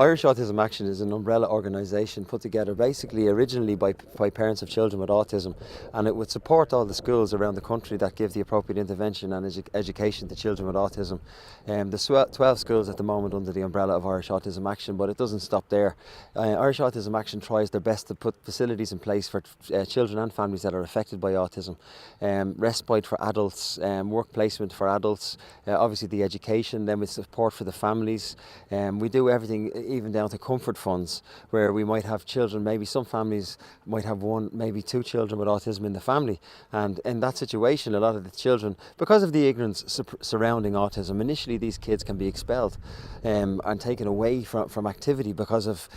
Irish Autism Action is an umbrella organisation put together basically originally by parents of children with autism, and it would support all the schools around the country that give the appropriate intervention and education to children with autism. There's 12 schools at the moment under the umbrella of Irish Autism Action, but it doesn't stop there. Irish Autism Action tries their best to put facilities in place for children and families that are affected by autism. Respite for adults, work placement for adults, obviously the education, then with support for the families. We do everything, even down to comfort funds, where we might have children, maybe some families might have one, maybe two children with autism in the family, and in that situation a lot of the children, because of the ignorance surrounding autism, initially these kids can be expelled and taken away from activity because of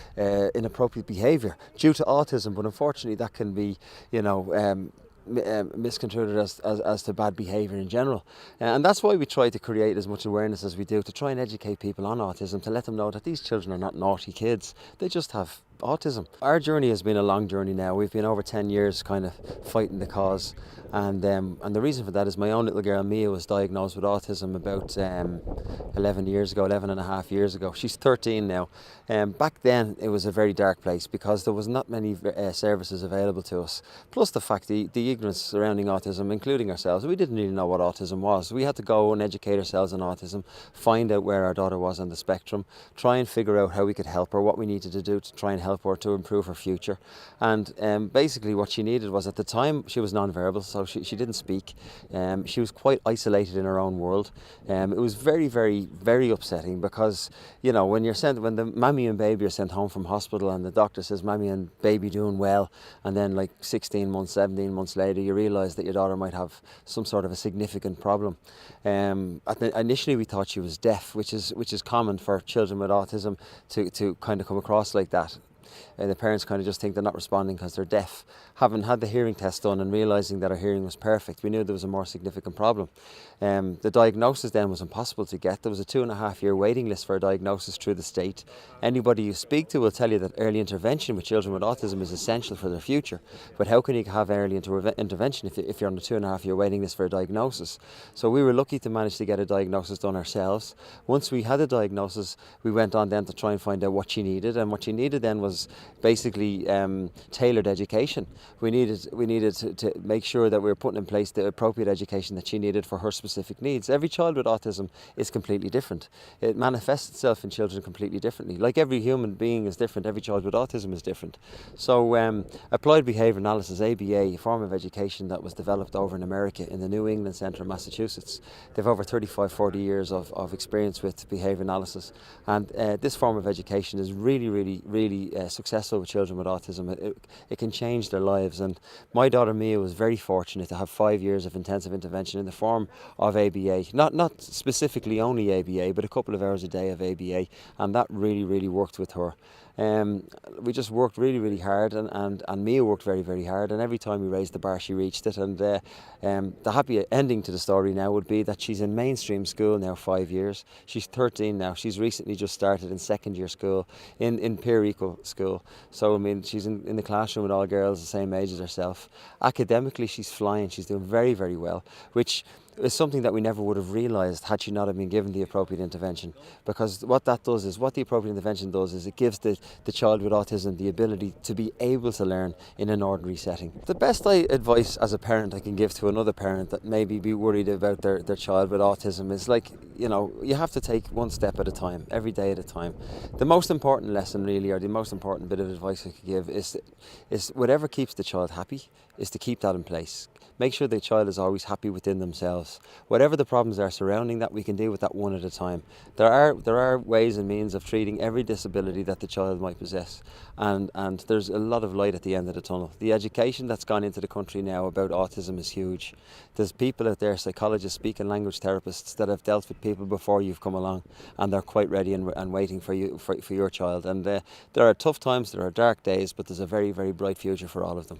inappropriate behaviour due to autism, but unfortunately that can be, misconstrued as to bad behaviour in general. And that's why we try to create as much awareness as we do, to try and educate people on autism, to let them know that these children are not naughty kids, they just have autism. Our journey has been a long journey now. We've been over 10 years kind of fighting the cause, and the reason for that is my own little girl Mia was diagnosed with autism about 11 and a half years ago. She's 13 now. Back then it was a very dark place because there was not many services available to us, plus the fact the ignorance surrounding autism, including ourselves. We didn't really know what autism was. We had to go and educate ourselves on autism, find out where our daughter was on the spectrum, try and figure out how we could help her, what we needed to do to try and help her to improve her future. And basically what she needed was, at the time she was non-verbal, so she didn't speak. She was quite isolated in her own world. It was very, very, very upsetting because, when the mammy and baby are sent home from hospital and the doctor says mammy and baby doing well, and then like 16 months, 17 months later you realise that your daughter might have some sort of a significant problem. Initially we thought she was deaf, which is common for children with autism to kind of come across like that. The parents kind of just think they're not responding because they're deaf. Having had the hearing test done and realising that her hearing was perfect, we knew there was a more significant problem. The diagnosis then was impossible to get. There was a 2.5-year waiting list for a diagnosis through the state. Anybody you speak to will tell you that early intervention with children with autism is essential for their future. But how can you have early intervention if you're on a 2.5-year waiting list for a diagnosis? So we were lucky to manage to get a diagnosis done ourselves. Once we had a diagnosis, we went on then to try and find out what she needed, and what she needed then was basically tailored education. We needed to make sure that we were putting in place the appropriate education that she needed for her specific needs. Every child with autism is completely different. It manifests itself in children completely differently. Like every human being is different, every child with autism is different. So applied behaviour analysis, ABA, a form of education that was developed over in America in the New England Centre of Massachusetts. They've over 35-40 years of experience with behaviour analysis, and this form of education is really successful with children with autism. It can change their lives, and my daughter Mia was very fortunate to have 5 years of intensive intervention in the form of ABA, not specifically only ABA, but a couple of hours a day of ABA, and that really worked with her. We just worked really hard, and Mia worked very hard, and every time we raised the bar she reached it. And the happy ending to the story now would be that she's in mainstream school now 5 years. She's 13 now. She's recently just started in second year school in peer equal school. So I mean, she's in the classroom with all girls the same age as herself. Academically she's flying, she's doing very well, which is something that we never would have realised had she not have been given the appropriate intervention. Because what the appropriate intervention does is it gives the child with autism the ability to be able to learn in an ordinary setting. The best advice as a parent I can give to another parent that maybe be worried about their child with autism is, like, you have to take one step at a time, every day at a time. The most important lesson really, or the most important bit of advice I could give is whatever keeps the child happy is to keep that in place. Make sure the child is always happy within themselves. Whatever the problems are surrounding that, we can deal with that one at a time. There are ways and means of treating every disability that the child might possess, and there's a lot of light at the end of the tunnel. The education that's gone into the country now about autism is huge. There's people out there, psychologists, speech and language therapists, that have dealt with people before you've come along, and they're quite ready and waiting for your child. And there are tough times, there are dark days, but there's a very bright future for all of them.